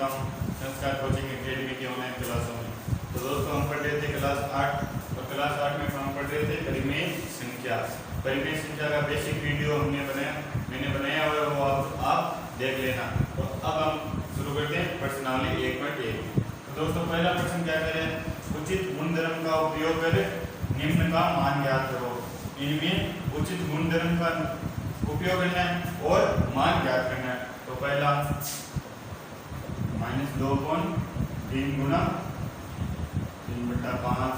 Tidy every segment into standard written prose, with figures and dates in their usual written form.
करता हूँ संस्कार कोचिंग एकेडमी की ऑनलाइन क्लासों में। तो दोस्तों हम पढ़ रहे थे क्लास 8 और क्लास 8 में हम पढ़ रहे थे परिमेय संख्या। परिमेय संख्या का बेसिक वीडियो मैंने बनाया और वो आप देख लेना। तो अब हम शुरू करते हैं प्रश्नावली 1.1। तो दोस्तों पहला प्रश्न क्या करें, उचित गुणधर्म का उपयोग कर निम्न का मान ज्ञात करो। इनमें उचित गुणधर्म का उपयोग करना है और मान ज्ञात करना है। तो पहला -2/3 गुना 3/5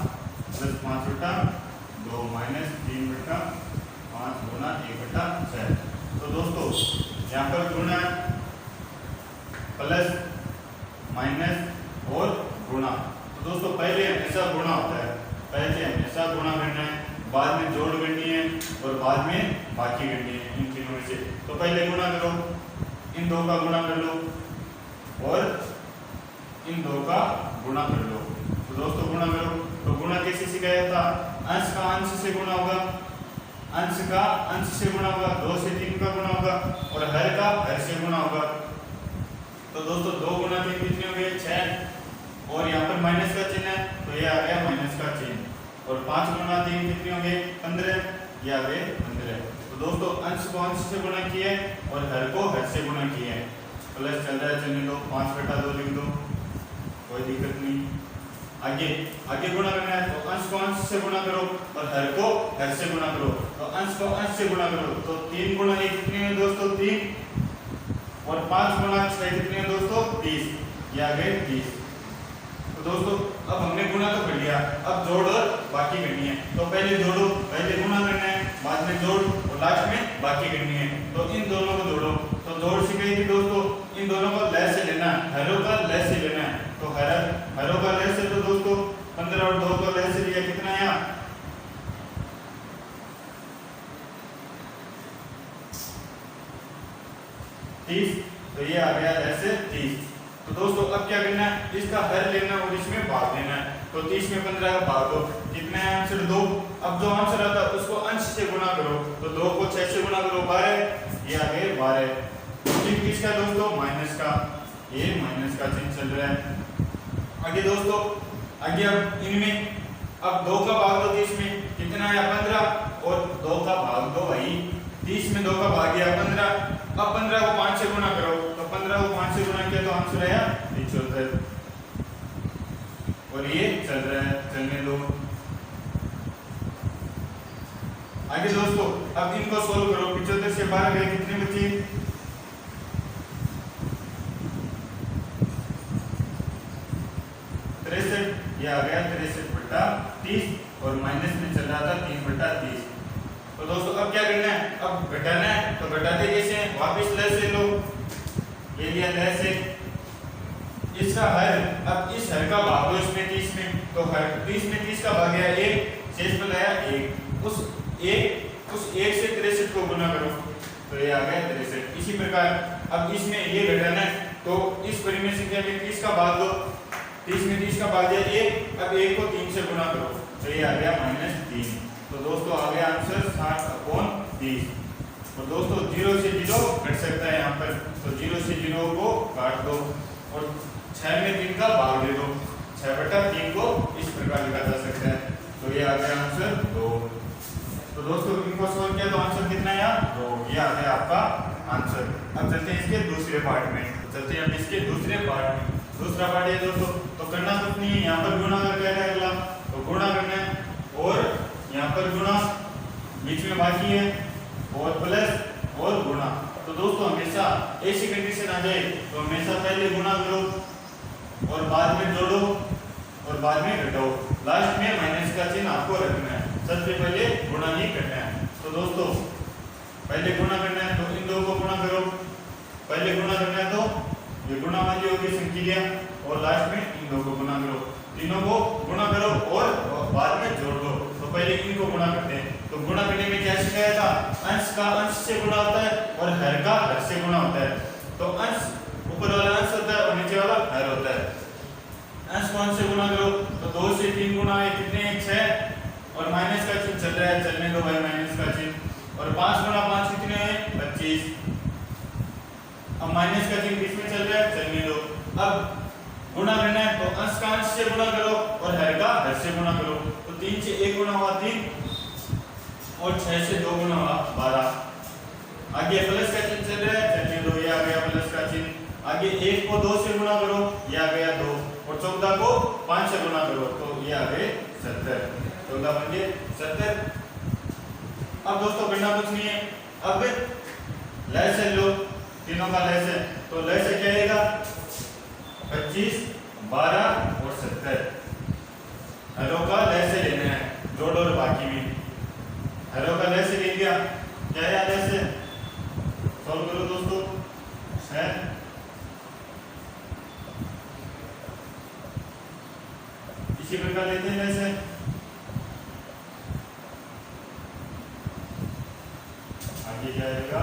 प्लस 5/2 माइनस 3/5 गुना 1/6। तो दोस्तों यहाँ पर गुणा प्लस माइनस और गुणा। तो दोस्तों पहले हमेशा गुणा होता है, पहले हमेशा गुणा करना है, बाद में जोड़ करनी है और बाद में बाकी करनी है इन तीनों में से। तो पहले गुणा करो, इन दो का गुणा कर लो और इन दो का गुणा कर लो। तो दोस्तों गुणा करो, तो गुणा कैसे सिखाया था, अंश का अंश से गुणा होगा, अंश का अंश से गुणा होगा, 2 से 3 का गुणा होगा और हर का हर से गुणा होगा। तो दोस्तों 2 गुणा 3 कितने हो गए, 6 और यहाँ पर माइनस का चिन्ह है तो ये आ गया माइनस का चिन्ह। और 5 गुणा 3 कितने हो गए, 15, ये आ गए 15। तो दोस्तों अंश को अंश से गुणा किया और हर को हर से गुणा किया है। प्लस चल रहा है, चलने दो, 5/2 लिख दो, कोई दिक्कत नहीं। आगे गुणा करना है तो अंश को अंश से गुणा करो और हर को हर से गुणा करो। तो अंश को अंश से गुणा करो तो 3 गुणा 1 कितने हैं दोस्तों, 3 और 5 गुणा 6 कितने हैं दोस्तों, 30, ये आ गए 30। तो दोस्तों अब हमने गुणा तो कर लिया, अब जोड़ और बाकी करनी है। तो पहले जोड़ो, पहले गुणा करना है, बाद में जोड़ और लास्ट में बाकी करनी है। तो इन दोनों को जोड़ो। तो जोड़ सिखाई थी दोस्तों, इन दोनों को लय से लेना है, हरों का लय से लेना है। तो हरों का लय से, तो दोस्तों 15 और 2 का लय से लिया, कितना है यहाँ 30, तो ये आ गया लय से 30। तो दोस्तों अब क्या करना है, इसका हर लेना और इसमें भाग देना है। तो 30 में 15 का भाग दो, कितना है आंसर 2। अब जो आंसर आता है उसको अंश से गुणा करो, तो 2 को 6 से गुणा करो, 12, ये आ गए 12। चिन्ह किसका दोस्तों, माइनस का, ये माइनस का चिन्ह चल रहा है। आगे दोस्तों आगे अब इनमें अब 2 का भाग दो 30 में, कितना है 15 और 2 का भाग दो भाई, 30 में 2 का भाग गया 15। अब 15 को 5 से गुणा करो, तो 15 को 5 से गुणा किया तो आंसर आया 75 और ये चल रहा है, चलने दो। आगे दोस्तों अब इनको सोल्व करो, 75 से 12 गए, कितने बचे 63, ये आ गया 63/30 और माइनस में चल रहा था 3/30। तो दोस्तों अब क्या करना है, अब घटाना है। तो घटाते कैसे हैं, वापस लय से लो, ये लिया लय से, इसका हर, अब इस हर का भाग दो इसमें 30 में, तो हर 30 में 30 का भाग गया 1, शेष में लाया 1, उस 1 से 63 को गुना करो, तो ये आ गया 63। इसी प्रकार अब इसमें ये घटाना है, तो इस परिमेय संख्या में 30 का भाग दो, 30 में 30 का भाग दिया 1, अब 1 को 3 से गुना करो, तो ये आ गया -3। तो दोस्तों आ गया आंसर 60/30। तो दोस्तों 0 से 0 कट सकता है यहाँ पर, तो 0 से 0 को काट दो और 6 में 3 का भाग दे दो, 6/3 को इस प्रकार लिखा जा सकता है। तो ये आ गया आंसर 2। तो दोस्तों इनको सॉल्व किया तो आंसर कितना है यहाँ 2, ये आ गया आपका आंसर। अब चलते हैं इसके दूसरे पार्ट में, चलते हैं अब इसके दूसरे पार्ट में। दूसरा पार्ट है दोस्तों, तो करना कुछ नहीं है, यहाँ पर गुणा करके आएगा अगला, तो गुणा करना है और यहाँ पर गुणा, बीच में बाकी है और प्लस और गुणा। तो दोस्तों हमेशा ऐसी कंडीशन आ जाए तो हमेशा पहले गुणा करो और बाद में जोड़ो और बाद में घटाओ, लास्ट में माइनस का चिन्ह आपको रखना है, सबसे पहले गुणा ही करना है। तो दोस्तों पहले गुणा करना है तो इन दो को गुणा करो, पहले गुणा करना है तो ये गुणा वाली होगी संख्या और लास्ट में इन दो को गुणा करो, तीनों को गुणा करो और बाद में जोड़ दो। तो पहले इनको गुणा करते हैं, तो गुणा करने में क्या सिखाया था, अंश का अंश से गुणा होता है और हर का हर से गुणा होता है। तो अंश ऊपर वाला अंश होता है और नीचे वाला हर होता है। अंश को अंश से गुणा करो तो 2 से 3 गुणा है, कितने 6 और माइनस का चिन्ह चल रहा है, चलने दो भाई माइनस का चिन्ह, और 5 गुणा 5 कितने हैं 25। अब माइनस का चिन्ह बीच में चल रहा है, चलने दो। अब गुणा करना है तो अंश का अंश से गुणा करो और हर का हर से गुणा करो। तो 3 से 1 गुणा हुआ 3 और 6 से 2 गुणा हुआ 12। आगे प्लस का चिन्ह चल रहा है, चलने दो, ये आ गया प्लस का चिन्ह। आगे 1 को 2 से गुणा करो, ये आ गया 2 और 14 को 5 से गुणा करो तो ये आ गए 70। 14 बन गए 70। अब दोस्तों करना कुछ नहीं है, अब लहसे लो, तीनों का लहसे, तो लहसे क्या आएगा 25, 12 और 70। हरों का लहसे लेना है, जोड़ और बाकी में। हरों का लहसे ले लिया, क्या है लहसे, सॉल्व करो दोस्तों। है इसी प्रकार लेते हैं लहसे। आगे क्या आएगा,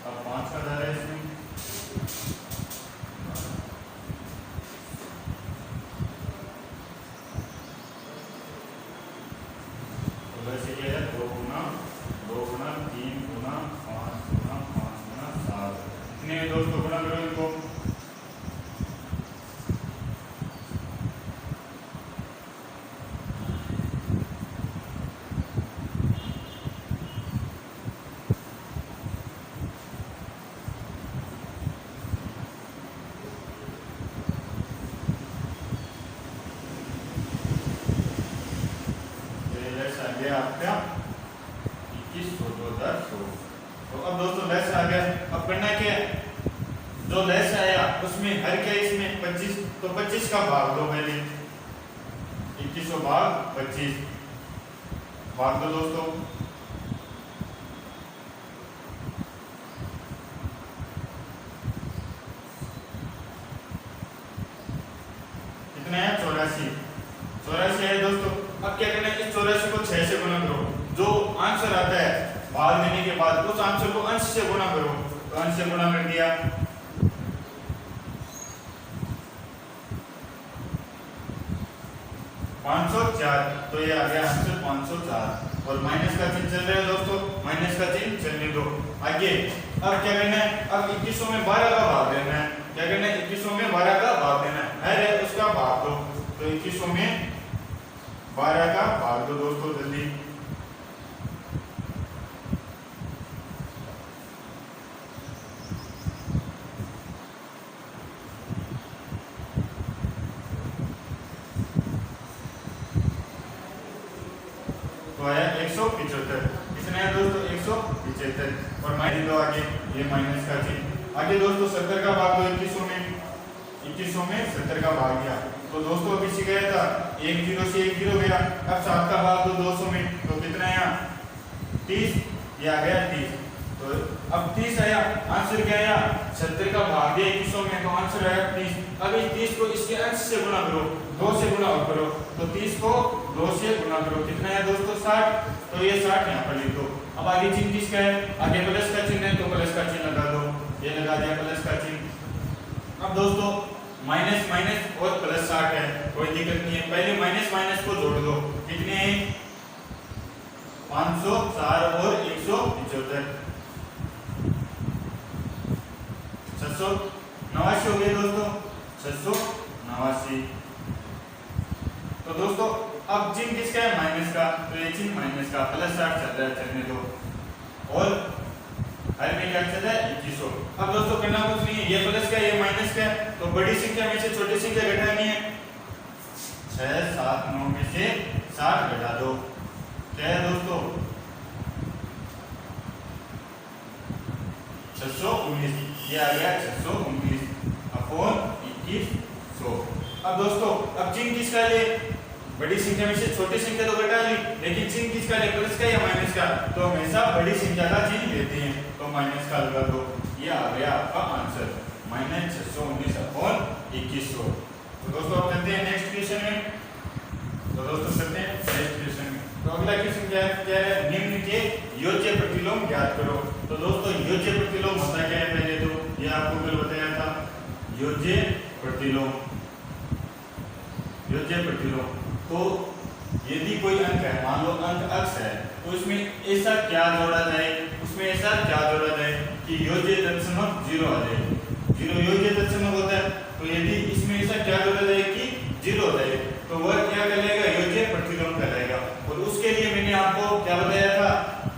अब 5 का जा रहा है इसमें, तो वैसे क्या है 2 गुना 3 गुना 5 गुना 5 गुना 7। इतने दोस्तों गुणा करो इनको। आपका 2100। तो अब दोस्तों लेस आ गया, अब करना क्या है, जो लेस आया उसमें हर क्या इसमें 25, तो 25 का भाग दो पहले, 2100 भाग 25 भाग दो दोस्तों। कितना है 84। 84 है दोस्तों। अब क्या करना है, इस 84 को 6 से गुणा करो, जो आंसर आता है भाग देने के बाद उस आंसर को अंश से गुणा करो, तो अंश से गुणा कर दिया। तो ये आ गया आंसर 504 और माइनस का चिन्ह चल रहा है दोस्तों, माइनस का चिन्ह चलने दो। आगे अब क्या करना है, अब 2100 में 12 का भाग देना है। क्या करना है, 2100 में 12 का भाग देना है, है उसका भाग दो, तो 2100 में 12 का भाग दो दोस्तों जल्दी। तो आया 175। कितना है दोस्तों 175 और माइनस दो आगे, ये माइनस का चिन्ह। आगे दोस्तों 70 का भाग दो 2100 में, 2100 में 70 का भाग दिया। तो दोस्तों अभी सीखा था 1 0 से 1 0 गया। अब 7 का भाग दो 200 में, तो कितना आया 30, ये आ गया 30। तो अब 30 आया, आंसर क्या आया 70 का भाग दिया 2100 में, तो आंसर आया 30। अब इस 30 को इसके अंश से गुणा करो, 2 से गुणा करो, तो 30 को 2 से गुणा करो, कितना है दोस्तों 60। तो ये 60 यहाँ पर लिख दो। अब आगे चिन्ह किसका है, आगे प्लस का चिन्ह है तो प्लस का चिन्ह लगा दो, ये लगा दिया प्लस का चिन्ह। अब दोस्तों माइनस माइनस और प्लस 60 है, कोई दिक्कत नहीं है, पहले माइनस माइनस को जोड़ दो, कितने हैं 504 और 175, 689 हो गए दोस्तों, 689। तो दोस्तों अब चिन्ह किसका है माइनस का, तो ये चिन्ह माइनस का, प्लस 60 चल रहा है, चलने दो। और हर में क्या चल रहा है 2100। अब दोस्तों करना कुछ नहीं है, ये प्लस का ये माइनस का है, तो बड़ी संख्या में से छोटी संख्या घटानी है, 6 7 9 में से 7 घटा दो, क्या है दोस्तों 619, ये आ गया 619 अपॉन 2100। अब दोस्तों अब चिन्ह किसका ले, बड़ी संख्या में से छोटी संख्या तो घटा ली, लेकिन चिन्ह किसका ले, प्लस का या माइनस का, तो हमेशा बड़ी संख्या का चिन्ह लेते हैं, तो माइनस का लगा दो, ये आ गया आपका आंसर माइनस 619 अपॉन 2100। तो दोस्तों अब चलते हैं नेक्स्ट क्वेश्चन में। तो दोस्तों चलते हैं नेक्स्ट क्वेश्चन में। तो अगला क्वेश्चन क्या है, निम्न के योज्य प्रतिलोम ज्ञात करो। तो दोस्तों योज्य प्रतिलोम होता क्या है, पहले तो ये आपको कल बताया था, योज्य प्रतिलोम। योज्य प्रतिलोम तो यदि कोई अंक है, मान लो अंक x है, तो इसमें ऐसा क्या जोड़ा जाए, उसमें इसमें ऐसा क्या जरूरत है कि योज्य तत्समक 0 आ जाए। 0 योज्य तत्समक होता है, तो यदि इसमें ऐसा क्या जरूरत है कि 0 हो जाए तो वह क्या कहलाएगा, योज्य प्रतिलोम कहलाएगा। और उसके लिए मैंने आपको क्या बताया था,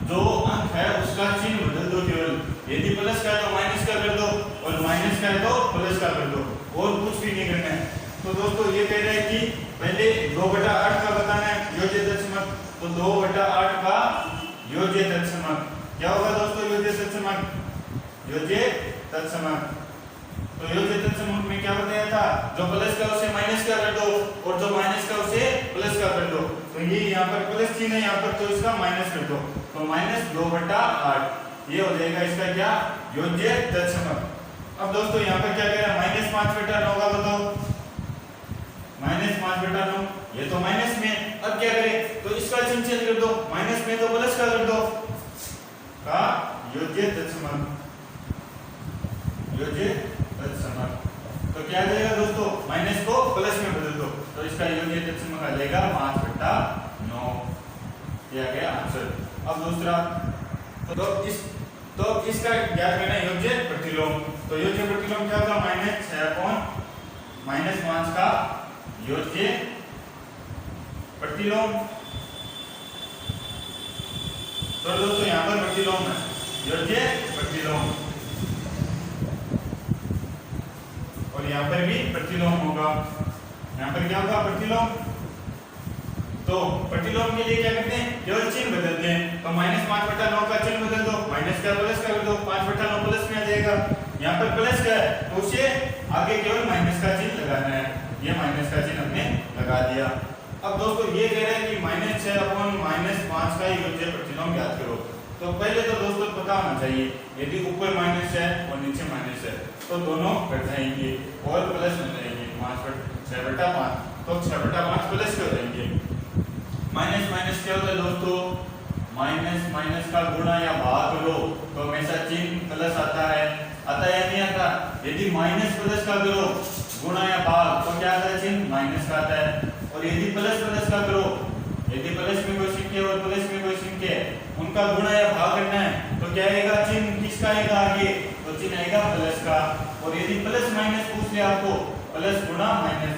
जो अंक है उसका चिन्ह बदल दो केवल। यदि प्लस का है तो माइनस का कर दो और माइनस का है तो प्लस का कर दो, और कुछ भी नहीं करना है। तो दोस्तों ये कह रहे हैं कि पहले 2/8 का बताना है योज्य तत्समक, तो 2/8 का योज्य तत्समक क्या होगा दोस्तों, योज्य तत्समक, योज्य तत्समक। तो योज्य तत्समक में क्या बताया था, जो प्लस का उसे माइनस का कर दो और जो माइनस का उसे प्लस का कर दो। तो ये यहाँ पर प्लस चिन्ह है यहाँ पर, तो इसका माइनस कर दो, तो -2/8 ये हो जाएगा इसका क्या, योज्य तत्समक। अब दोस्तों यहाँ पर क्या कह रहा है, -5/9 का बताओ, -5/9 ये तो माइनस में। अब क्या करें, तो इसका चिन्ह चेंज कर दो, माइनस में तो प्लस का कर दो, का योज्य तत्समक, योज्य तत्समक। तो क्या आ जाएगा दोस्तों, माइनस को प्लस में बदल दो, तो इसका योज्य तत्समक आ जाएगा 5/9। ये आ गया आंसर। अब दूसरा, तो इसका ज्ञात करना है योज्य प्रतिलोम। तो योज्य प्रतिलोम क्या होगा, -6/-5 का योज्य प्रतिलोम। तो दोस्तों यहाँ पर प्रतिलोम है, योज्य प्रतिलोम, और यहाँ पर भी प्रतिलोम होगा। यहाँ पर क्या होगा, प्रतिलोम। तो प्रतिलोम के लिए क्या करते हैं, केवल चिन्ह बदलते हैं। तो -5/9 का चिन्ह बदल दो, माइनस का प्लस कर दो, 5/9 प्लस में आ जाएगा। यहाँ पर प्लस का है तो उसे आगे केवल माइनस का चिन्ह लगाना है, ये माइनस का चिन्ह हमने लगा दिया। अब दोस्तों ये कह रहे हैं कि -6/-5 का योज्य प्रतिलोम ज्ञात करो। तो पहले तो दोस्तों पता होना चाहिए, यदि ऊपर माइनस है और नीचे माइनस है तो दोनों कट जाएंगे और प्लस हो जाएंगे। 6/5 तो 6/5 प्लस कर देंगे। माइनस माइनस क्या होता है दोस्तों, माइनस माइनस का गुणा या भाग करो तो हमेशा चिन्ह प्लस आता है या नहीं आता। यदि माइनस प्लस का करो गुणा या भाग तो क्या आता है, चिन्ह माइनस का आता है। और यदि प्लस प्लस का करो, यदि प्लस में कोई संख्या और प्लस में कोई संख्या उनका गुणा या भाग करना है तो क्या आएगा, चिन्ह किसका आएगा आगे, तो चिन्ह आएगा प्लस का। और यदि प्लस माइनस पूछ ले आपको, प्लस गुणा माइनस,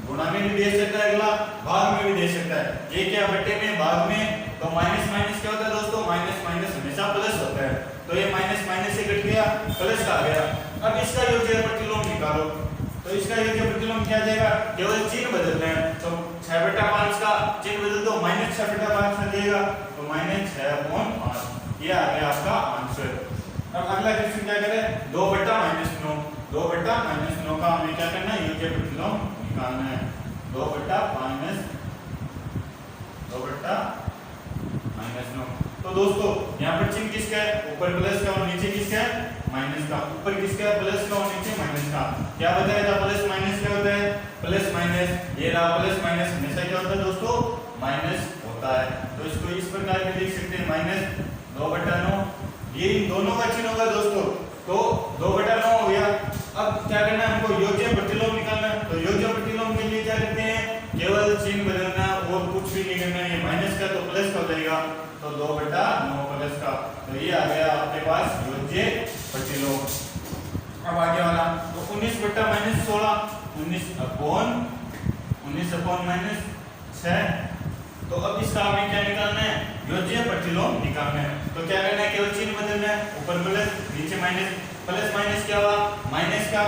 गुणा में भी दे सकता है, अगला भाग में भी दे सकता है। ये क्या बट्टे में, भाग में, तो माइनस माइनस क्या होता है दोस्तों, माइनस माइनस हमेशा प्लस होता है। तो ये माइनस माइनस से कट गया, प्लस का आ गया। अब इसका योज्य प्रतिलोम निकालो, तो इसका योज्य प्रतिलोम क्या जाएगा, केवल चिन्ह बदलना है। तो 6/5 का चिन्ह बदल दो, -6/5 आ जाएगा, तो -6/5 ये आ गया आपका आंसर। अब अगला क्वेश्चन क्या करें, 2/-9, 2/-9 का हमें क्या करना है, योज्य प्रतिलोम निकालना है। 2/-9 तो दोस्तों यहाँ पर चिन्ह किसका है, ऊपर प्लस का और नीचे किसका है, माइनस का। ऊपर किसका है, प्लस का और नीचे माइनस का। क्या बताया था, प्लस माइनस क्या होता है, प्लस माइनस, ये रहा प्लस माइनस हमेशा क्या होता है दोस्तों, माइनस होता है। तो इसको इस प्रकार भी लिख सकते हैं, -2/9, ये इन दोनों का चिन्ह होगा दोस्तों। तो 2/9 हो गया। अब क्या करना है हमको, योज्य प्रतिलोम निकालना है। तो योज्य प्रतिलोम के लिए क्या करते हैं, केवल चिन्ह बदलना और कुछ भी नहीं करना। ये माइनस का तो प्लस का हो जाएगा, तो 2/9 प्लस का, तो ये आ गया आपके पास योज्य प्रतिलोम। अब आगे वाला, तो 19/-16, 19/-6। तो अब इसका हमें क्या निकालना है, योज्य प्रतिलोम निकालना है। तो क्या करना है, केवल चिन्ह बदलना है, ऊपर प्लस नीचे माइनस। प्लस माइनस क्या हुआ, माइनस का,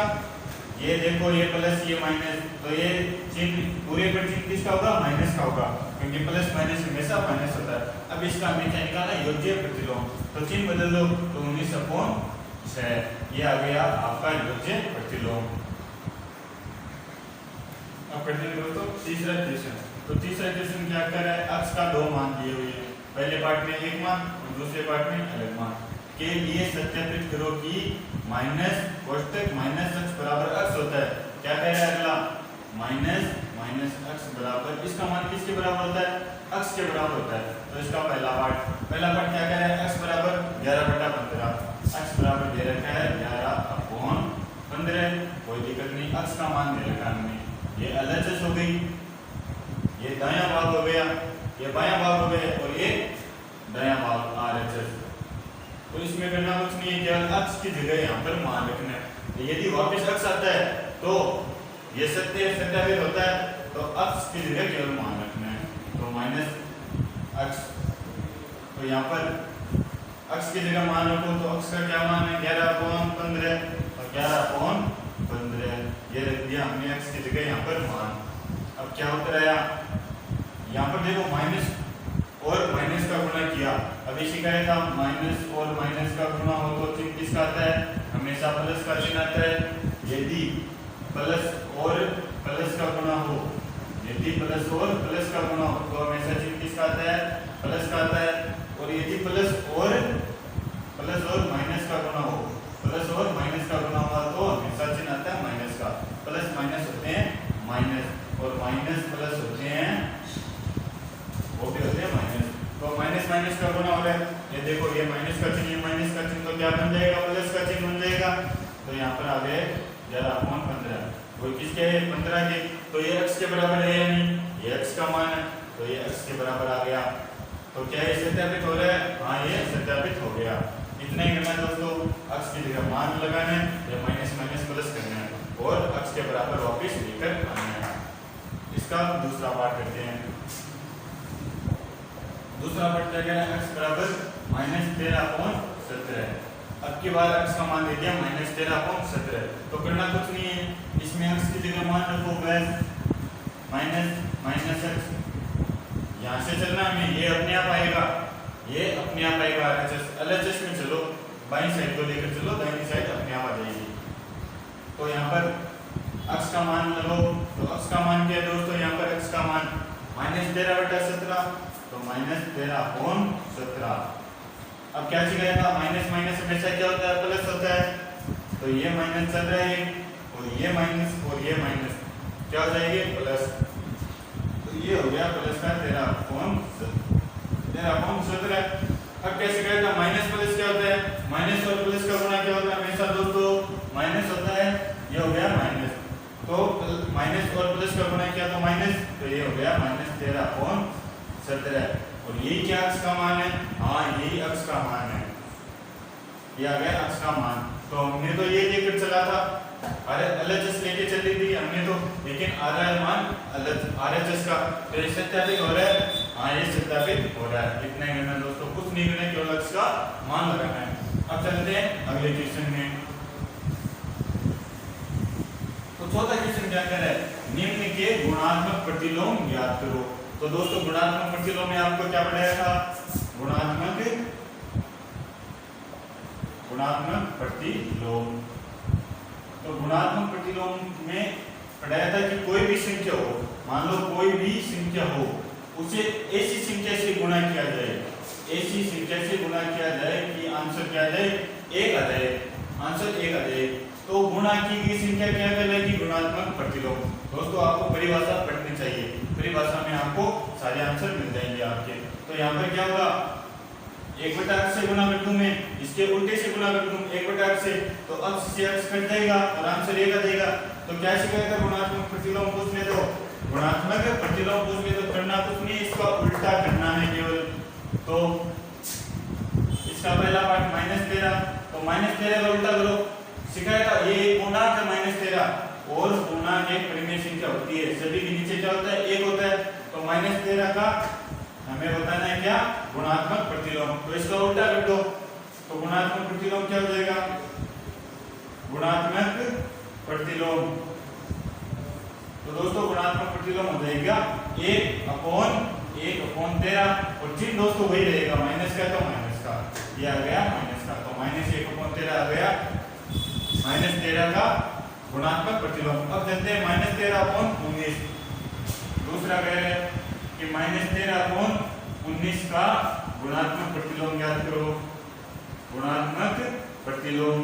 ये देखो ये प्लस ये माइनस, तो ये चिन्ह पूरे पर चिन्ह किसका होगा, माइनस का होगा, क्योंकि प्लस माइनस हमेशा माइनस होता है। अब इसका हमें क्या निकालना है, योज्य प्रतिलोम। तो चिन्ह बदल दो, तो 19/6 ये आ गया आपका योज्य प्रतिलोम। अब कंटिन्यू करो। तो तीसरा क्वेश्चन, तो तीसरा क्वेश्चन क्या कर रहा है, अक्ष का 2 मान दिए हुए हैं, पहले पार्ट में 1 मान और दूसरे पार्ट में अलग मान के लिए सत्यापित करो कि माइनस कोष्टक माइनस अक्ष बराबर अक्ष होता है। क्या कह रहा है अगला, माइनस अक्ष बराबर, इसका मान किसके बराबर होता है, अक्ष के बराबर होता है। तो इसका पहला पार्ट क्या कह रहा है, अक्ष बराबर 11/15, अक्ष बराबर दे रखा है 11/15, कोई दिक्कत नहीं। अक्ष का मान दे रखा है, ये LHS हो गई, ये दायां भाग हो गया, ये बायां भाग हो गया और ये दायां भाग RHS। तो इसमें करना कुछ नहीं है, केवल अक्ष की जगह यहाँ पर मान रखना है। तो यदि वापस अक्ष आता है तो ये सत्यापित होता है, तो अक्ष की जगह केवल मान रखना है। तो माइनस अक्ष, तो यहाँ पर अक्ष की जगह मान रखो, तो अक्ष का क्या मान है 11/15 और 11/15 ये रख दिया हमने अक्ष की जगह यहाँ पर मान। अब क्या होता रहा, यहाँ पर देखो माइनस और माइनस का गुणा किया। अभी शिकायत था माइनस और माइनस का गुणा हो तो चिन्ह किसका आता है, हमेशा प्लस का चिन्ह आता है। यदि प्लस और प्लस का गुणा हो, यदि प्लस और प्लस का गुणा हो तो हमेशा चिन्ह किसका आता है, प्लस का आता है। और यदि प्लस और माइनस का गुणा हो, प्लस और माइनस का गुणा हुआ तो हमेशा चिन्ह आता है माइनस का। प्लस माइनस होते हैं माइनस और माइनस प्लस होते हैं, वो भी होते हैं माइनस। तो माइनस माइनस का गुणा हो रहा है, ये देखो ये माइनस का चिन्ह, ये माइनस का चिन्ह, तो क्या बन जाएगा, प्लस का चिन्ह बन जाएगा। तो यहाँ पर आ गए 11/15, वो किसके है 15 के, तो ये x के बराबर है या नहीं, ये x का मान है, तो ये x के बराबर आ गया। तो क्या ये सत्यापित हो रहा है, हाँ ये सत्यापित हो गया। इतना ही करना है दोस्तों, x की जगह मान लगाना है या माइनस माइनस प्लस करना है और x के बराबर वापस लेकर आना है। इसका दूसरा पार्ट करते हैं। दूसरा पार्ट क्या कह रहा है, x बराबर -13/17। अब की बार x का मान दे दिया -13/17, तो करना कुछ नहीं है, इसमें x की जगह मान रखो माइनस x, यहाँ से चलना हमें, ये अपने आप आएगा, ये अपने आप आएगा। LHS में चलो, बाईं साइड को लेकर चलो, दाहिनी साइड अपने आप आ जाएगी। तो यहाँ पर x का मान लो, तो x का मान क्या है दोस्तों, यहाँ पर x का मान -13/17, तो -13/17। अब क्या चलेगा, माइनस माइनस हमेशा क्या होता है, प्लस होता है। तो ये माइनस चल रहा है और ये माइनस और ये माइनस क्या हो जाएंगे, प्लस। तो ये हो गया प्लस का 13/17। अब कैसे कहता है, माइनस प्लस क्या होता है, माइनस और प्लस का गुणा क्या होता है, हमेशा दोस्तों माइनस होता है। ये हो गया माइनस, तो माइनस और प्लस का गुणा किया तो माइनस, तो ये हो गया -13/17। और यही क्या अक्ष का मान है, हाँ यही अक्ष का मान है, ये आ गया अक्ष का मान। तो हमने तो ये लेकर चला था, अरे LHS लेके चली थी हमने तो, लेकिन आ रहा है मान RHS का, तो ये सत्यापित हो रहा है, हाँ ये सत्यापित हो रहा है। इतना ही करना दोस्तों, कुछ नहीं करना, केवल अक्ष का मान लगाना है। अब चलते हैं अगले क्वेश्चन में। तो चौथा क्वेश्चन क्या कह रहा है, निम्न के गुणात्मक प्रतिलोम ज्ञात करो। तो दोस्तों गुणात्मक प्रतिलोम में आपको क्या पढ़ाया था, गुणात्मक प्रतिलोम। तो गुणात्मक प्रतिलोम में पढ़ाया था कि कोई भी संख्या हो, मान लो कोई भी संख्या हो, उसे ऐसी संख्या से गुणा किया जाए, ऐसी संख्या से गुणा किया जाए कि आंसर क्या आ जाए, 1 आ जाए, आंसर 1 आ जाए। तो गुणा की गई संख्या क्या कहलाएगी, गुणात्मक प्रतिलोम। दोस्तों आपको परिभाषा पढ़नी चाहिए, परिभाषा में आपको सारे आंसर मिल जाएंगे आपके। तो यहाँ पर क्या होगा, 1/x से गुणा कर दूं मैं, इसके उल्टे से गुणा कर दूं 1/x से, तो x से x कट जाएगा और आंसर 1 आ जाएगा। तो क्या शिकायत, गुणात्मक प्रतिलोम पूछने दो, गुणात्मक प्रतिलोम पूछने तो करना कुछ नहीं, इसका उल्टा करना है केवल। तो इसका पहला पार्ट -13, तो -13 का उल्टा करो। शिकायत ये पूर्णांक है -13 और पूर्णांक एक परिमेय संख्या होती है, सभी के नीचे क्या होता है, 1 होता है। तो -13 का हमें बताना है क्या, गुणात्मक प्रतिलोम। तो इसका उल्टा कर दो, तो गुणात्मक प्रतिलोम क्या हो जाएगा, गुणात्मक प्रतिलोम। तो दोस्तों गुणात्मक प्रतिलोम हो जाएगा 1/13 और चिन्ह दोस्तों वही रहेगा, माइनस का तो माइनस का, ये आ गया माइनस का, तो -1/13 आ गया -13 का गुणात्मक प्रतिलोम। अब चलते हैं -13/19। दूसरा कह रहे हैं कि -13/19 का गुणात्मक प्रतिलोम ज्ञात करो, गुणात्मक प्रतिलोम।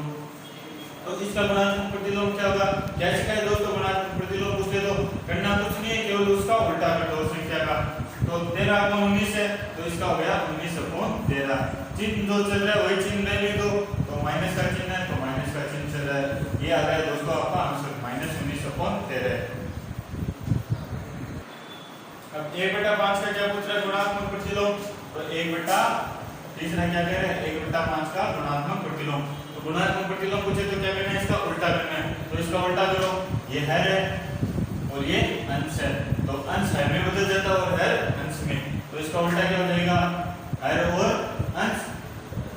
तो इसका गुणात्मक प्रतिलोम क्या होगा, क्या शिकायत दोस्तों, गुणात्मक प्रतिलोम पूछे तो करना कुछ नहीं है, केवल उसका उल्टा कर दो संख्या का। तो 13/19 है, तो इसका हो गया 19/13। चिन्ह जो चल रहा है वही चिन्ह रहने दो, तो माइनस का चिन्ह है तो माइनस का चिन्ह चल रहा है। ये आ गया दोस्तों आपका आंसर -19/13। अब 1/5 का क्या पूछ रहा है, गुणात्मक प्रतिलोम। तो 1/13 तीसरा क्या कह रहे हैं 1/5 का गुणात्मक प्रतिलोम। तो गुणात्मक प्रतिलोम पूछे तो क्या करना है, इसका उल्टा करना है। तो इसका उल्टा करो, ये हर है और ये अंश है, तो अंश हर में बदल जाता है और हर अंश में, तो इसका उल्टा क्या हो जाएगा, हर और अंश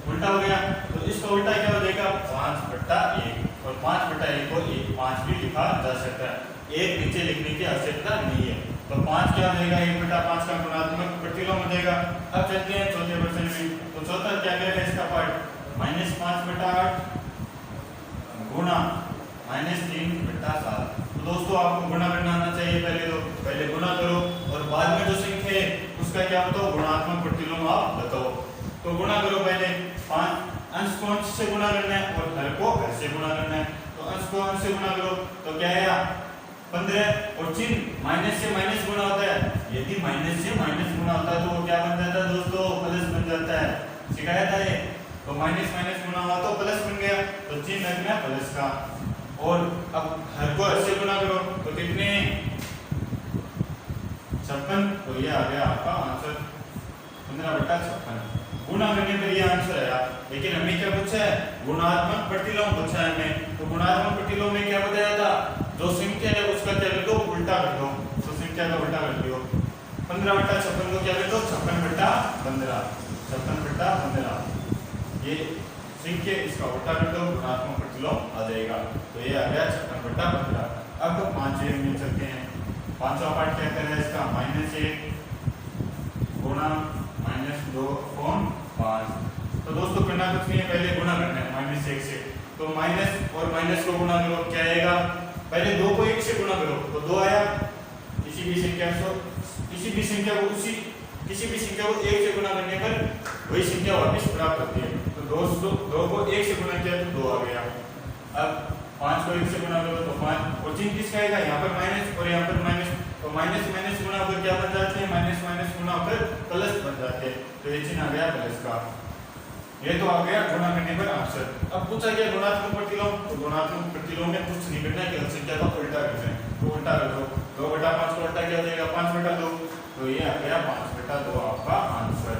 उल्टा हो गया। तो इसका उल्टा क्या हो जाएगा 5/1, और 5/1 को 5 भी लिखा जा सकता है, एक नीचे लिखने की आवश्यकता नहीं है। तो 5 क्या हो जाएगा 1/5 का गुणात्मक प्रतिलोम हो जाएगा। अब चलते हैं चौथे प्रश्न में। तो चौथा क्या कह रहे हैं इसका पार्ट, -5/8 गुणा -3/7। तो दोस्तों आपको गुणा करना आना चाहिए, पहले गुणा करो और बाद में जो संख्या है उसका क्या बताओ गुणात्मक प्रतिलोम आप बताओ। तो गुणा करो, पहले 5 अंश को अंश से गुणा करना है और हर को हर से गुणा करना है। तो अंश को अंश से गुणा करो तो क्या आया 15, और चिन्ह माइनस से माइनस गुणा होता है, यदि माइनस से माइनस गुणा होता है तो वो क्या बन जाता है दोस्तों, प्लस बन जाता है, सिखाया था ये। तो माइनस माइनस गुणा हुआ तो प्लस बन गया, तो चिन्ह रखना प्लस का। और अब हर को हर से गुणा करो तो कितने 56, तो ये आ गया आपका आंसर 15/56। गुणा करने पर ये आंसर आया, लेकिन हमें क्या पूछा है गुणात्मक प्रतिलोम पूछा है हमें। तो गुणात्मक प्रतिलोम में क्या बताया था, जो संख्या है उसका क्या कर दो उल्टा कर दो, तो संख्या का उल्टा कर दियो। 15/56 को क्या कर दो 56/15, 56/15 ये संख्या, इसका उल्टा कर दो गुणात्मक प्रतिलोम आ जाएगा। तो ये आ गया 56/15। अब पांचवें में चलते हैं। पांचवा पार्ट क्या कर रहा है इसका, -1 गुणा -2/5। तो दोस्तों करना कुछ नहीं है, पहले गुणा करना है -1 से। तो माइनस और माइनस को गुणा करो, क्या आएगा, पहले 2 को 1 से गुणा करो तो 2 आया। किसी भी संख्या को किसी भी संख्या को 1 से गुणा करने पर वही संख्या वापस प्राप्त होती है। तो दोस्तों 2 को 1 से गुणा किया तो 2 आ गया। अब 5 को 1 से गुणा करो तो 5, और चिन्ह किसका आएगा, यहाँ पर माइनस और यहाँ पर माइनस, तो माइनस माइनस गुणा होकर क्या बन जाते हैं, माइनस माइनस गुणा होकर प्लस बन जाते हैं। तो ये चिन्ह आ गया प्लस का। ये तो आ गया गुणा करने पर आंसर। अब पूछा गया गुणात्मक प्रतिलोम, तो गुणात्मक प्रतिलोम में कुछ नहीं करना है, केवल संख्या का उल्टा करना है। तो उल्टा कर दो, 2/5 को उल्टा क्या हो जाएगा 5/2, तो ये आ गया 5/2 आपका आंसर।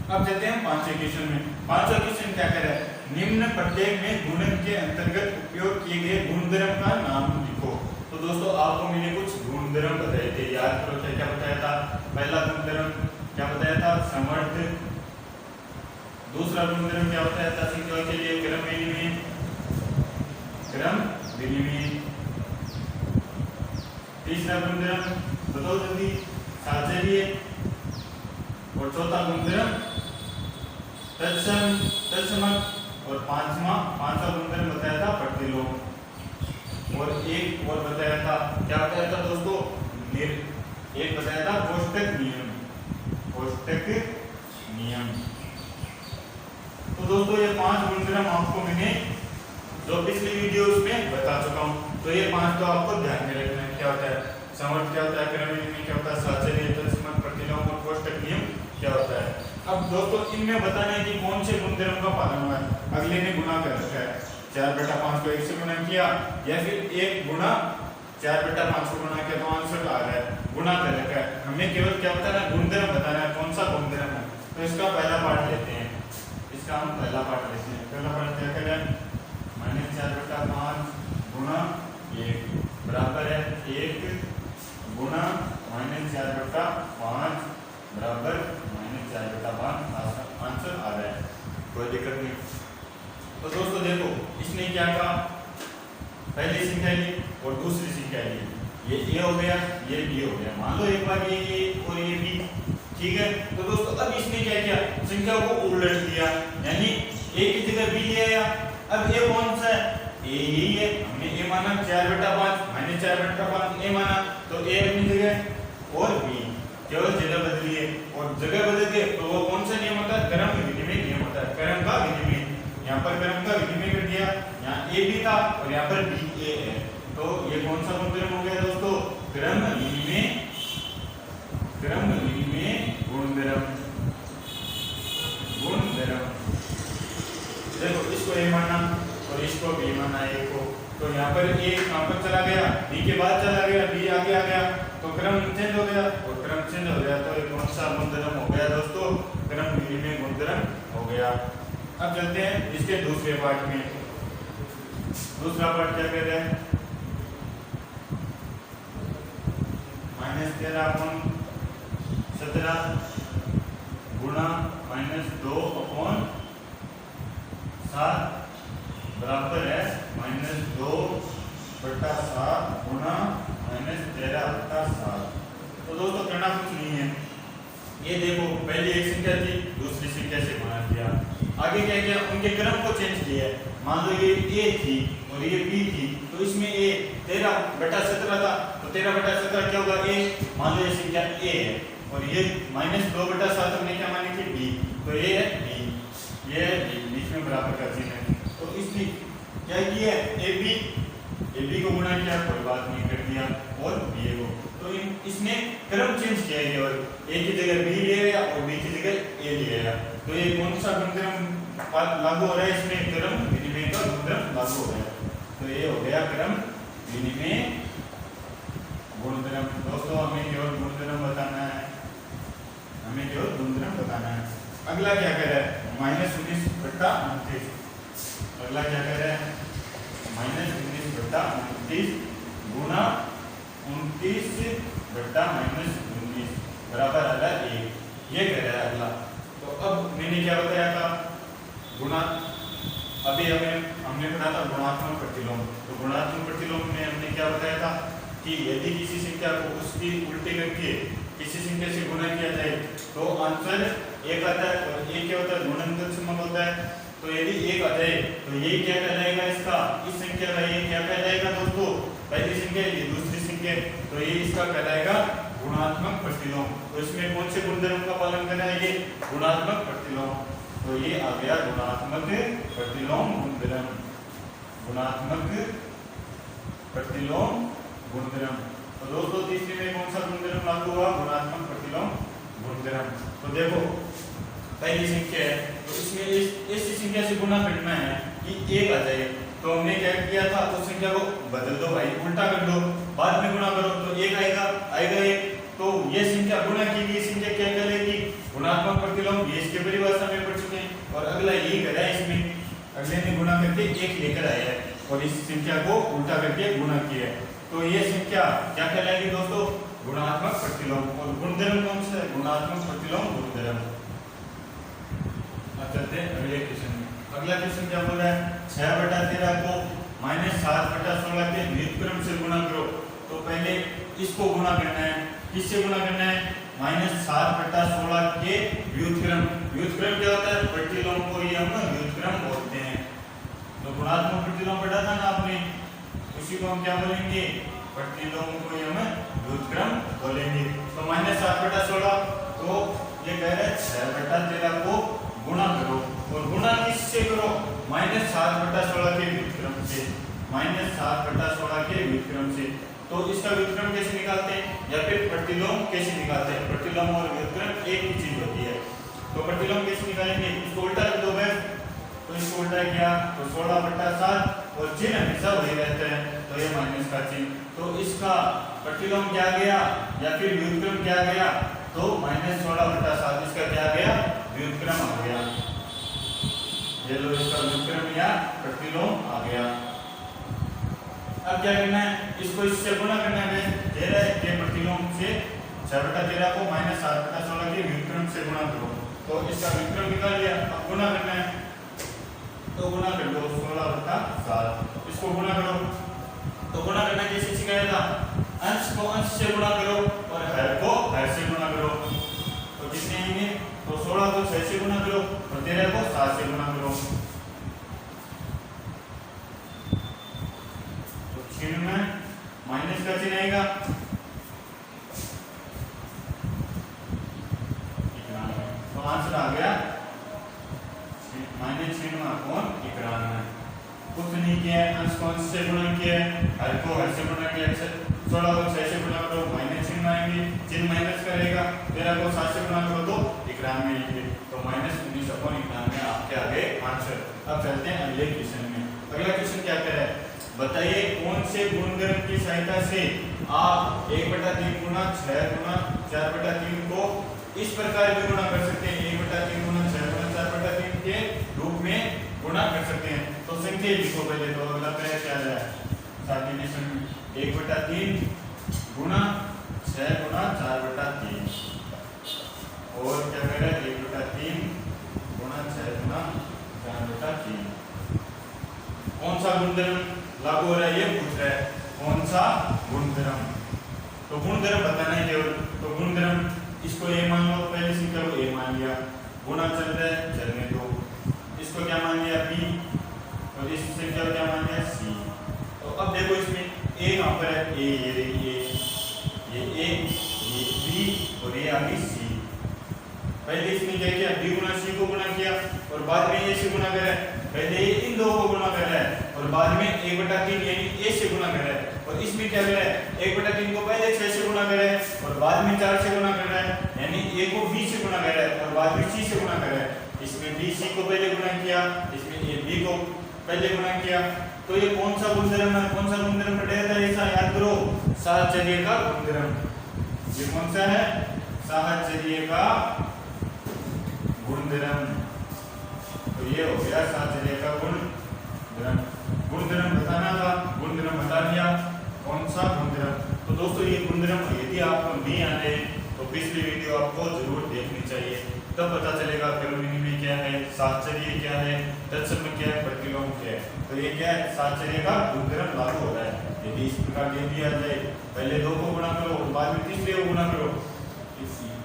अब चलते हैं पांचवें क्वेश्चन में। पांचवा क्वेश्चन क्या कह रहा है, निम्न प्रत्येक में गुणन के अंतर्गत उपयोग किए गए गुणधर्म का नाम लिखो। तो दोस्तों आपको मैंने कुछ गुणधर्म बताए थे, याद करो क्या क्या बताया था। पहला गुणधर्म क्या बताया था, समर्थ। दूसरा गुणधर्म क्या बताया था, संख्या के लिए क्रम विनिमय। तीसरा गुणधर्म बताओ जल्दी, साहचर्य। और चौथा गुणधर्म तत्समक। और पांचवा गुणधर्म बताया था प्रतिलोम। और एक और बताया था, क्या बताया था दोस्तों, एक बताया था कोष्टक नियम। तो दोस्तों ये 5 गुणधर्म आपको मैंने जो पिछली वीडियोस में बता चुका हूँ। तो ये 5 तो आपको ध्यान में रखना है, क्या होता है समर्थ, क्या होता है क्रम विनिमय, क्या होता है साहचर्य, तत्समक, प्रतिलोम और कोष्टक नियम क्या होता है। अब दोस्तों इनमें बताना है कि कौन से गुणधर्म का पालन हुआ है। अगले ने गुणा कर रखा है, 4/5 को 1 से गुणा किया, या फिर 1 गुणा 4/5 को गुणा किया तो आंसर आ रहा है, गुणा कर रखा है। हमें केवल क्या बताना है, गुणधर्म बताना है, कौन सा गुणधर्म है। तो इसका पहला पार्ट लेते हैं, इसका हम पहला पार्ट लेते हैं। पहला पार्ट क्या करें, -4/5 गुणा 1 बराबर है 1 गुणा -4/5 बराबर -4/5, आंसर आ रहा है, कोई दिक्कत नहीं। तो दोस्तों देखो इसने क्या कहा, पहली संख्या ली और दूसरी संख्या ली, ये ए हो गया ये बी हो गया। मान लो एक बार ये और ये बी, ठीक है। तो दोस्तों अब इसने क्या किया, संख्या को उलट दिया, यानी ए की जगह बी ले आया। अब ए कौन सा है, ए यही है, हमने ए माना 4/5 -4/5 ए माना, तो ए अपनी जगह और बी केवल जगह बदली है, और जगह बदल गए तो वो कौन सा नियम होता है, क्रम विनिमय नियम होता है, क्रम का विनिमय। यहाँ पर क्रम का विनिमय कर दिया, यहाँ ए बी था और यहाँ पर बी ए है, तो ये कौन सा गुणधर्म हो गया दोस्तों, क्रम विनिमय गुणधर्म। देखो इसको ए माना और इसको बी माना, ए को, तो यहाँ पर ए कहाँ पर चला गया, बी के बाद चला गया, बी आगे आ गया, तो क्रम चेंज हो गया, और क्रम चेंज हो गया तो ये कौन सा गुणधर्म हो गया दोस्तों? क्रम विनिमय गुणधर्म हो गया। अब चलते हैं इसके दूसरे पार्ट में। दूसरा पार्ट क्या कह रहे हैं? -13/17 गुणा -2/7 बराबर है -2/7 गुणा -13/7। तो दोस्तों करना कुछ नहीं है, ये देखो पहले एक संख्या थी, दूसरी संख्या से गुणा किया, आगे क्या किया, उनके क्रम को चेंज किया। मान लो ये a थी और ये b थी, तो इसमें a 13/17 था, तो 13/17 क्या होगा? a। मान लो ये संख्या a है और ये -2/7 हमने क्या मानी थी? b, तो ये है b, ये बीच में बराबर का चिन्ह है। तो इसलिए क्या किया? ab को गुणा किया, कोई बात नहीं, कर दिया, और ba को, तो इसने क्रम चेंज किया है, और a की जगह b ले आया और b की जगह a ले आया। तो ये कौन सा गुणधर्म लागू हो रहा है? इसमें क्रम विनिमय का गुणधर्म लागू हो रहा है। तो ये हो गया क्रम विनिमय गुणधर्म। दोस्तों हमें केवल गुणधर्म बताना है, हमें केवल गुणधर्म बताना है। अगला क्या कह रहा है? -19/29। अगला क्या कह रहा है? -19/29 गुणा 29/-19 बराबर आ रहा है 1, ये कह रहा है अगला। तो अब मैंने क्या बताया था? गुणा, अभी हमने पढ़ा था गुणात्मक प्रतिलोम। तो गुणात्मक प्रतिलोम में हमने क्या बताया था कि यदि किसी संख्या को उसकी उल्टे करके किसी संख्या से गुणा किया जाए तो आंसर 1 आता है, और 1 क्या होता है? गुणनफल संबंध होता है। तो यदि 1 आ जाए तो ये क्या कहलाएगा? इसका, इस संख्या का ये क्या कहलाएगा दोस्तों? पहली संख्या, ये दूसरी संख्या, तो ये इसका कहलाएगा गुणात्मक प्रतिलोम। तो इसमें कौन से गुणधर्म का पालन करना है? ये गुणात्मक प्रतिलोम। तो ये आ गया गुणात्मक प्रतिलोम गुणधर्म, गुणात्मक प्रतिलोम गुणधर्म। तो दोस्तों तीसरे में कौन सा गुणधर्म लागू हुआ? गुणात्मक प्रतिलोम गुणधर्म। तो देखो पहली संख्या है, तो इसमें इस संख्या से गुणा करना है कि 1 आ जाए, तो हमने क्या किया था? उस संख्या को बदल दो भाई, उल्टा कर दो, बाद में गुणा करो तो 1 आएगा 1। तो ये संख्या गुणा की गई संख्या क्या कहलाएगी? गुणात्मक प्रतिलोम। ये इसके परिभाषा में पढ़ चुके हैं, और अगला यही करा है, इसमें अगले ने गुणा करके 1 लेकर आया है और इस संख्या को उल्टा करके गुणा किया है। तो ये संख्या क्या कहलाएगी दोस्तों? गुणात्मक प्रतिलोम। और गुणधर्म कौन सा है? गुणात्मक प्रतिलोम गुणधर्म। अब चलते हैं अगले क्वेश्चन में। अगला क्वेश्चन क्या बोल रहा है? 6/13 को -7/16 के व्युत्क्रम से गुणा करो। तो पहले इसको गुणा करना है, किससे गुणा करना है? -7/16 के व्युत्क्रम। व्युत्क्रम क्या होता है? प्रतिलोम को ही हम व्युत्क्रम बोलते हैं। तो गुणात्मक प्रतिलोम पढ़ा था ना आपने, उसी को हम क्या बोलेंगे? प्रतिलोम को ही हम व्युत्क्रम बोलेंगे। तो -7/16, तो ये कह रहे हैं 6/13 को गुणा करो, और गुणा किससे करो? -7/16 के व्युत्क्रम से, -7/16 के व्युत्क्रम से। तो इसका व्युत्क्रम कैसे निकालते हैं, या फिर प्रतिलोम कैसे निकालते हैं? प्रतिलोम और व्युत्क्रम एक ही चीज होती है। तो प्रतिलोम कैसे निकालेंगे? इसको उल्टा कर दो बस, तो इसको उल्टा किया तो 16/7, और चिन्ह हमेशा वही रहता है, तो ये माइनस का चिन्ह। तो इसका प्रतिलोम क्या गया या फिर व्युत्क्रम क्या गया? तो -16/7, इसका क्या गया? व्युत्क्रम आ गया। ये लो, इसका व्युत्क्रम या प्रतिलोम आ गया। अब क्या करना है? इसको इससे गुणा करना है, 13 के प्रतिलोम से 6/13 को -7/16 के व्युत्क्रम से गुणा करो। तो इसका व्युत्क्रम निकाल लिया, अब गुणा करना है, तो गुणा कर दो 16/7, इसको गुणा करो। तो गुणा करना कैसे सिखाया था? अंश को अंश से गुणा करो और हर को हर से गुणा करो। तो कितने आएंगे? तो 16 को 6 से गुणा करो और 13 को 7 से गुणा करो। तो चिन्ह में माइनस का चिन्ह आएगा, तो आंसर आ गया -91। कुछ नहीं किया, अंश को अंश से गुणा किया, हर को हर से गुणा किया। 16 को 6 से गुणा करो, माइनस चिन्ह आएंगे, चिन्ह माइनस करेगा। 13 को 7 से गुणा करो तो 91 आएंगे। तो -19/91 आपके आगे आंसर। अब चलते हैं अगले क्वेश्चन में। अगला क्वेश्चन क्या कह रहा है? बताइए कौन से गुणधर्म की सहायता से आप 1/3 गुना 6 गुना 4/3 को इस प्रकार भी गुणा कर सकते हैं, 1/3 गुना 6 गुना 4/3 के रूप में गुणा कर सकते हैं। तो संख्या लिखो पहले, तो अगला क्या क्या है सब्स्टिट्यूशन 1/3 गुना 6 गुना 4/3 और क्या कह रहा है 1/3 गुना 6 गुना 4/3। कौन सा गुणधर्म लागू हो रहा है ये पूछ रहा है, कौन सा गुणधर्म। तो गुणधर्म बताना है केवल, तो गुणधर्म इसको ए मान लो, पहले संख्या को ए मान लिया, गुणा चल रहा है चलने दो, इसको क्या मान लिया बी और इस संख्या को क्या मान लिया सी। तो अब देखो इसमें ए कहां पर है, ए ये रही ये बी और ये आ गई सी। पहले इसमें क्या किया बी गुना सी को गुणा किया और बाद में ए से गुणा कर रहा है, पहले ये इन दो को गुणा कर रहा है और बाद में 1/3 यानी ए से गुणा कर रहा है। और इसमें क्या कर रहा है 1/3 को पहले 6 से गुणा कर रहा है और बाद में 4 से गुणा कर रहा है, यानी ए को बी से गुणा कर रहा है और बाद में सी से गुणा कर रहा है। इसमें बी सी को पहले गुणा किया, इसमें ए बी को पहले गुणा किया। तो ये कौन सा गुणधर्म है, कौन सा गुणधर्म पढ़ेगा था, ऐसा याद करो साहचर्य का गुणधर्म। ये कौन सा है साहचर्य का गुणधर्म। तो ये हो गया साहचर्य का गुणधर्म। गुणधर्म बताना था, गुणधर्म बता दिया, कौन सा गुणधर्म। तो दोस्तों ये गुणधर्म यदि आपको नहीं आ रहे तो पिछली वीडियो आपको जरूर देखनी चाहिए, तब पता चलेगा कलोनी में क्या है, साहचर्य क्या है, तत्सम क्या है, प्रतिलोम क्या है। तो ये क्या है साहचर्य का गुणधर्म लागू हो रहा है। यदि इस प्रकार दे दिया जाए, पहले 2 को गुणा करो और बाद में तीसरे को गुणा करो,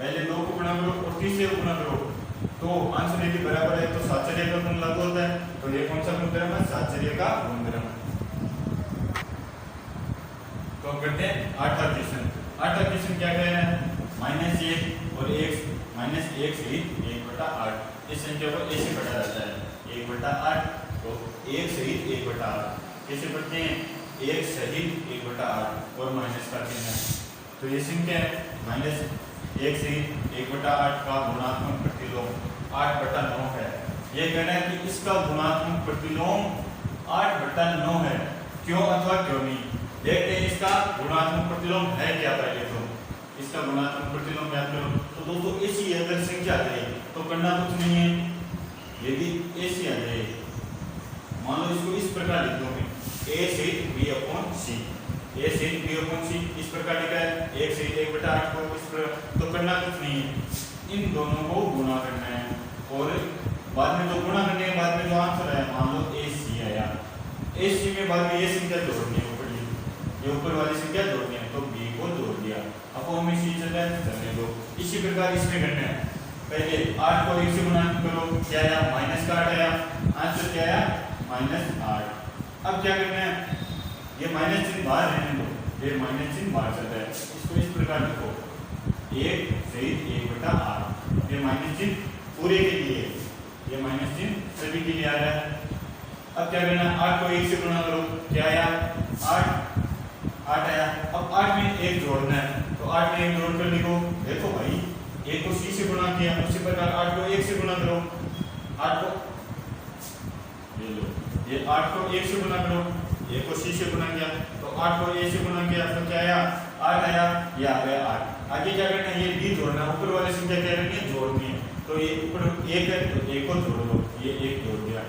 पहले 2 को गुणा करो और तीसरे को गुणा करो, तो आंसर यदि बराबर है तो साहचर्य का गुण लागू होता है। तो ये कौन सा गुणधर्म है साहचर्य का गुणधर्म। तो करते हैं 8वां क्वेश्चन। 8वां क्वेश्चन क्या कह रहा है -1 और 1 -1 सहित 1/8 इस संख्या को ऐसे पढ़ा जाता है 1/8। तो 1 सहित 1/8 कैसे पढ़ते हैं 1 सहित 1/8 और माइनस का चिन्ह। तो ये संख्या है -1 सहित 1/8 का गुणात्मक प्रतिलोम 8/9 है। ये कहना है कि इसका गुणात्मक प्रतिलोम 8/9 है, क्यों अथवा क्यों नहीं। देखते हैं इसका गुणात्मक प्रतिलोम है क्या। पहले तो इसका गुणात्मक प्रतिलोम याद करो। तो दोस्तों ऐसी अगर संख्या आ जाए तो करना कुछ नहीं है, यदि ऐसी आ जाए मान लो इसको इस प्रकार लिख दो, a सहित b/c, a सहित b/c इस प्रकार लिखा है 1 सहित 1/8 को इस प्रकार। तो करना कुछ नहीं है, इन दोनों को गुणा करना है और बाद में जो गुणा करने के बाद में जो आंसर है मान लो ac आया, ac में बाद में ये संख्या जोड़नी है, ये ऊपर वाली संख्या जोड़नी है, तो b को जोड़ दिया। अब हमें c चला है चलने दो। इसी प्रकार इसमें करना है, पहले 8 को 1 से गुणा करो, क्या आया -8 आया, आंसर क्या आया -8। अब क्या करना है ये माइनस चिन्ह बाहर रहने दो, ये माइनस चिन्ह बाहर चलता है, इसको इस प्रकार लिखो 1 सहित 1/8। ये माइनस चिन्ह पूरे के लिए, ये माइनस चिन्ह सभी के लिए आ रहा है। अब क्या करना है 8 को 1 से गुणा करो, क्या आया 8 आया। अब 8 में 1 जोड़ना है, तो 8 में 1 जोड़कर लिखो। देखो भाई 1 को c से गुणा किया, उसी प्रकार 8 को 1 से गुणा करो, 8 को ये लो, ये 8 को 1 से गुणा करो, 1 को c से गुणा किया, तो 8 को a से गुणा किया, तो क्या आया 8 आया, ये आ गया 8। आगे क्या करना है ये b जोड़ना है, ऊपर वाली संख्या क्या करनी है जोड़नी है। तो ये ऊपर 1 है तो 1 को जोड़ लो, ये 1 जोड़ दिया।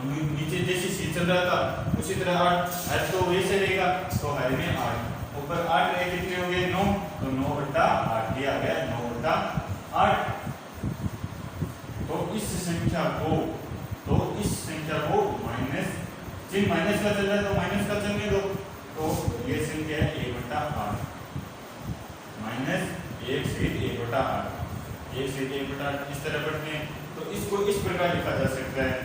नीचे जैसे c चल रहा था उसी तरह 8 तो वैसे रहेगा, तो हर में 8 ऊपर 8 रहे, कितने हो गए 9, तो 9/8 दिया गया 9/8। तो इस संख्या को माइनस चिन्ह माइनस का चल रहा है तो माइनस का चलने दो, तो ये संख्या है 1/8 -1 सहित 1/8, 1 सहित 1/8 इस तरह पढ़ते हैं। तो इसको इस प्रकार लिखा जा सकता है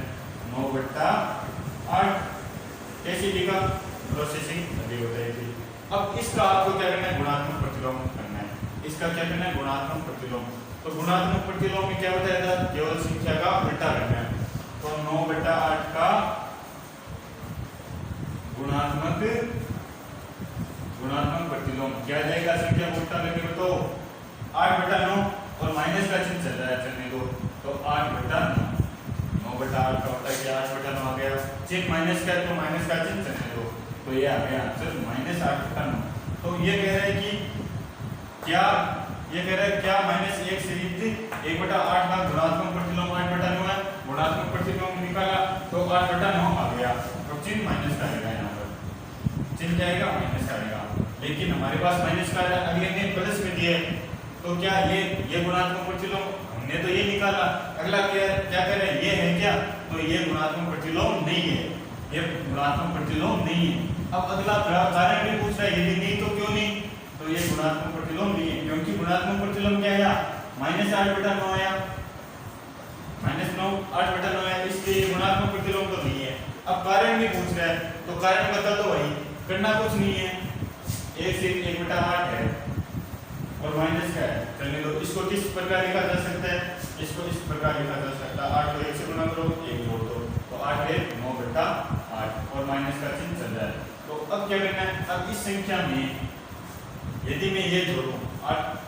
9/8। कैसे लिखा प्रोसेसिंग अभी बताई थी। अब इसका आपको क्या करना है गुणात्मक प्रतिलोम करना है, इसका क्या करना है गुणात्मक प्रतिलोम। तो गुणात्मक प्रतिलोम में क्या बताया था केवल संख्या का उल्टा करना है। तो 9/8 का गुणात्मक प्रतिलोम क्या जाएगा संख्या को उल्टा करके, तो 8/9 और माइनस का चिन्ह चल रहा है चलने दो, तो 8/9 9/8 का होता है कि 8/9 आ गया, चिन्ह माइनस का है तो माइनस का चिन्ह चलने दो, तो ये आ गया आंसर -8/9। तो ये कह रहा है कि क्या -1 से युक्त 1/8 का धनात्मक प्रतिलोम 8/9 है। गुणात्मक प्रतिलोम निकाला तो 8/9 आ गया और चिन्ह माइनस का आएगा, यहाँ पर चिन्ह क्या आएगा, माइनस का आएगा। लेकिन हमारे पास माइनस का अगले ने प्लस में दिए, तो क्या ये गुणात्मक प्रतिलोम, हमने तो ये निकाला, अगला क्या करें, ये है क्या, तो ये गुणात्मक प्रतिलोम नहीं है, ये गुणात्मक प्रतिलोम नहीं है। अब अगला कारण भी पूछ रहा है, यदि नहीं तो क्यों नहीं, तो ये गुणात्मक प्रतिलोम नहीं है, क्योंकि गुणात्मक प्रतिलोम क्या आया, -8/9 आया, -9 8/9 आया, इसलिए गुणात्मक प्रतिलोम तो नहीं है। अब कारण भी पूछ रहा है, तो कारण बता दो भाई, करना कुछ नहीं है, 1 से 1/8 है और माइनस का है, चलने दो। इसको किस प्रकार लिखा जा सकता है, इसको इस प्रकार लिखा जा सकता है, 8 को 1 से गुणा करो, 1 जोड़ दो, तो 8 है 9/8 और माइनस का चिन्ह चल रहा है। तो अब क्या करना है, अब इस संख्या में यदि मैं ये जोड़ूं,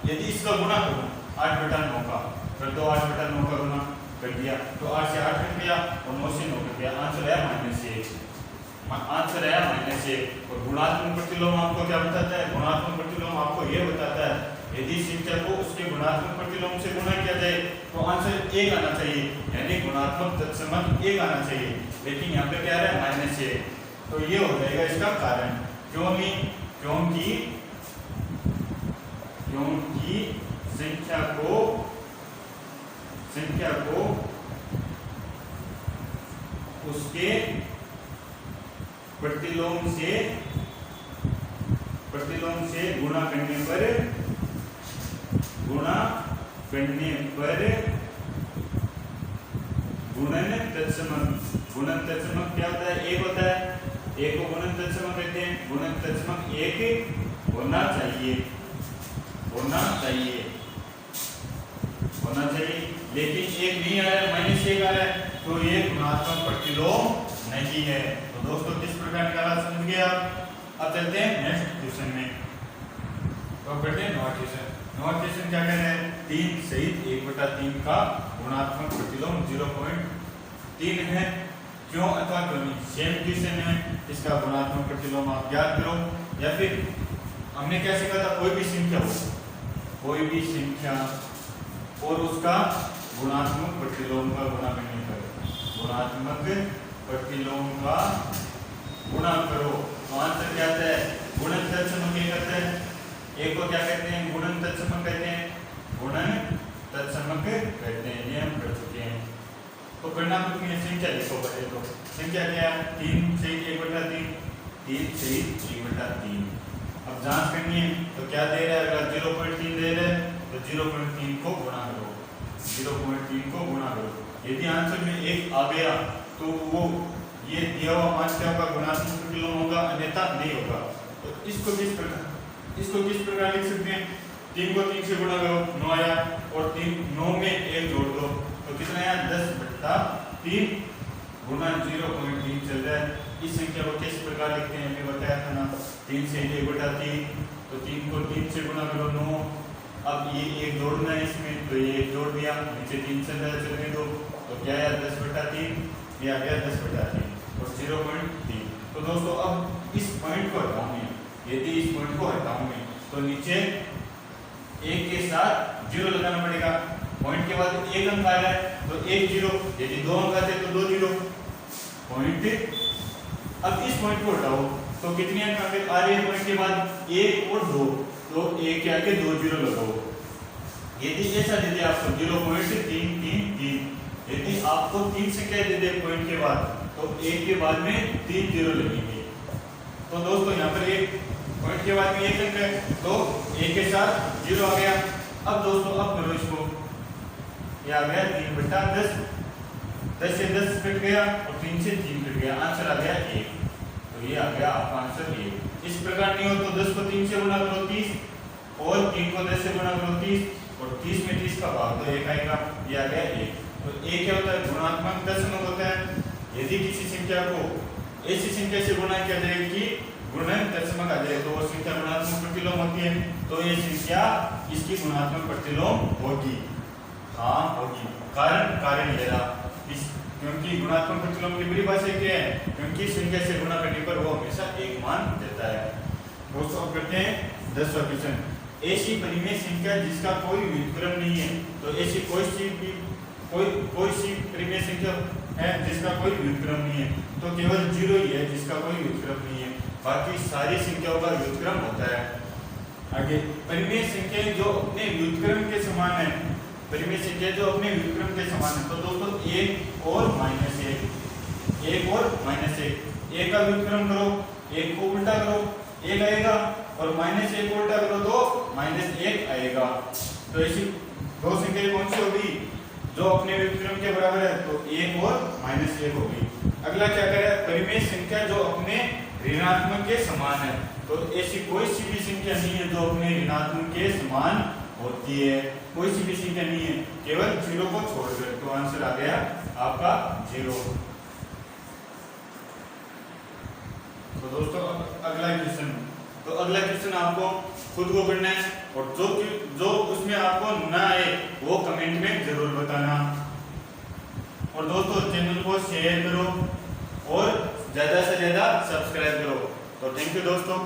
यदि इसका गुणा करूं 8/9 का, कर दो 8/9 का गुणा कर दिया, तो 8 से 8 कट गया और 9 से 9 कट गया, आंसर आया -1, आंसर आया -1। और गुणात्मक प्रतिलोम आपको क्या बताता है, गुणात्मक प्रतिलोम आपको ये बताता है, यदि संख्या को उसके गुणात्मक प्रतिलोम से गुणा किया जाए तो आंसर 1 आना चाहिए, यानी गुणात्मक तत्समक 1 आना चाहिए, लेकिन यहाँ पे क्या आ रहा है -1, तो ये हो जाएगा इसका कारण। क्यों नहीं, क्योंकि संख्या को उसके प्रतिलोम से गुणा करने पर गुणन तत्समक क्या होता है, 1 होता है, 1 को गुणन तत्समक कहते हैं, गुणन तत्समक 1 होना चाहिए, लेकिन 1 नहीं आ रहा है, -1 आ रहा है, तो ये गुणात्मक प्रतिलोम नहीं है। तो दोस्तों किस प्रकार निकाला समझ गए आप। अब चलते हैं नेक्स्ट क्वेश्चन में, तो करते हैं नोट क्वेश्चन क्या कह रहे हैं, 3 सहित 1/3 का गुणात्मक प्रतिलोम 0.3 है, क्यों अथवा क्यों नहीं, सेम क्वेश्चन है, इसका गुणात्मक प्रतिलोम आप ज्ञात करो, या फिर हमने क्या सीखा था, कोई भी संख्या और उसका गुणात्मक प्रतिलोम का गुणा करने पर, गुणात्मक प्रतिलोम का गुणा करो, तो आंसर क्या आता है, गुणन तत्समक कहते हैं, एक को क्या कहते हैं, गुणन तत्समक कहते हैं, ये हम कर चुके हैं। तो करना कुछ नहीं, संख्या लिखो पहले, तो संख्या क्या है, 3 से 1/3, 3 से 1/3। अब जांच करनी है, तो क्या दे रहा है, अगर 0.3 दे रहा है तो 0.3 को गुणा करो, 0.3 को गुणा करो, यदि आंसर में 1 आ गया तो वो ये दिया हुआ मात्रा का गुणात्मक प्रतिलोम होगा, अन्यथा नहीं होगा। तो इसको किस प्रकार लिख सकते हैं, 3 को 3 से गुणा करो, 9 आया, और 9 में 1 जोड़ दो, तो कितना आया, 10/3 गुणा 0.3 चल रहा है। इस संख्या को किस प्रकार लिखते हैं, हमने बताया था ना, 3 से 1/3, तो 3 को 3 से गुणा करो, 9, अब ये 1 जोड़ना है इसमें, तो ये 1 जोड़ दिया, नीचे 3 चल रहा है, चलने दो, तो क्या आया 10/3, ये आ गया 10/3 और 0.3। तो दोस्तों अब इस पॉइंट को हटाऊंगे, यदि इस पॉइंट को हटाऊंगे तो नीचे 1 के साथ 0 लगाना पड़ेगा, पॉइंट के बाद 1 अंक आ रहा है तो 1 0, यदि 2 अंक आते तो 2 0 पॉइंट। अब इस पॉइंट को हटाओ तो कितने अंक आ रहे हैं, पॉइंट के बाद 1 और 2, तो 1 के आगे 2 0 लगाओ। यदि ऐसा दे दे आपको 0.333, यदि आपको 3 संख्या दे दे पॉइंट के बाद, तो 1 के बाद में 3 0 लगेंगे। तो दोस्तों यहाँ पर एक पॉइंट के बाद में 1 अंक है, तो 1 के साथ 0 आ गया। अब दोस्तों अब करो इसको, ये आ गया 3/10, 10 से 10 कट गया और 3 से 3 कट गया, आंसर आ गया 1। तो ये आ गया आपका आंसर 1। इस प्रकार नहीं हो तो 10 को 3 से गुणा करो 30, और 3 को 10 से गुणा करो 30, और 30 में 30 का भाग तो 1 आएगा, ये आ गया 1। तो 1 क्या होता है, गुणात्मक दशमलव होता है। यदि किसी संख्या को ऐसी संख्या से गुणा किया जाए कि गुणन दशमलव आ जाए, तो वो संख्या गुणात्मक प्रतिलोम होती है, तो ये संख्या इसकी गुणात्मक प्रतिलोम होगी, हाँ होगी। कारण ये रहा, क्योंकि गुणात्मक प्रतिलोम की परिभाषा क्या है, क्योंकि संख्या से गुणा करने पर वो हमेशा 1 मान देता है। दोस्तों अब करते हैं 10वां क्वेश्चन। ऐसी परिमेय संख्या जिसका कोई व्युत्क्रम नहीं है, तो ऐसी कोई सी परिमेय संख्या है जिसका कोई व्युत्क्रम नहीं है, तो केवल 0 ही है जिसका कोई व्युत्क्रम नहीं है, बाकी सारी संख्याओं का व्युत्क्रम होता है। आगे परिमेय संख्या जो अपने व्युत्क्रम के समान है, परिमेय संख्या जो अपने व्युत्क्रम के समान है, तो दोस्तों 1 और -1, 1 और -1, 1 का व्युत्क्रम करो, 1 को उल्टा करो 1 आएगा, और -1 को उल्टा करो तो -1 आएगा। तो ऐसी दो संख्याएं कौन सी होगी जो अपने व्युत्क्रम के बराबर है, तो 1 और -1 होगी। अगला क्या करें, परिमेय संख्या जो अपने ऋणात्मक के समान है, तो ऐसी कोई सी भी संख्या नहीं है जो अपने ऋणात्मक के समान होती है, कोई सी भी संख्या नहीं है, केवल 0 को छोड़कर। तो आंसर आ गया आपका 0। तो दोस्तों अगला क्वेश्चन, तो अगला क्वेश्चन आपको खुद को करना है, और जो उसमें आपको ना आए वो कमेंट में जरूर बताना। और दोस्तों चैनल को शेयर करो और ज्यादा से ज्यादा सब्सक्राइब करो। तो थैंक यू दोस्तों।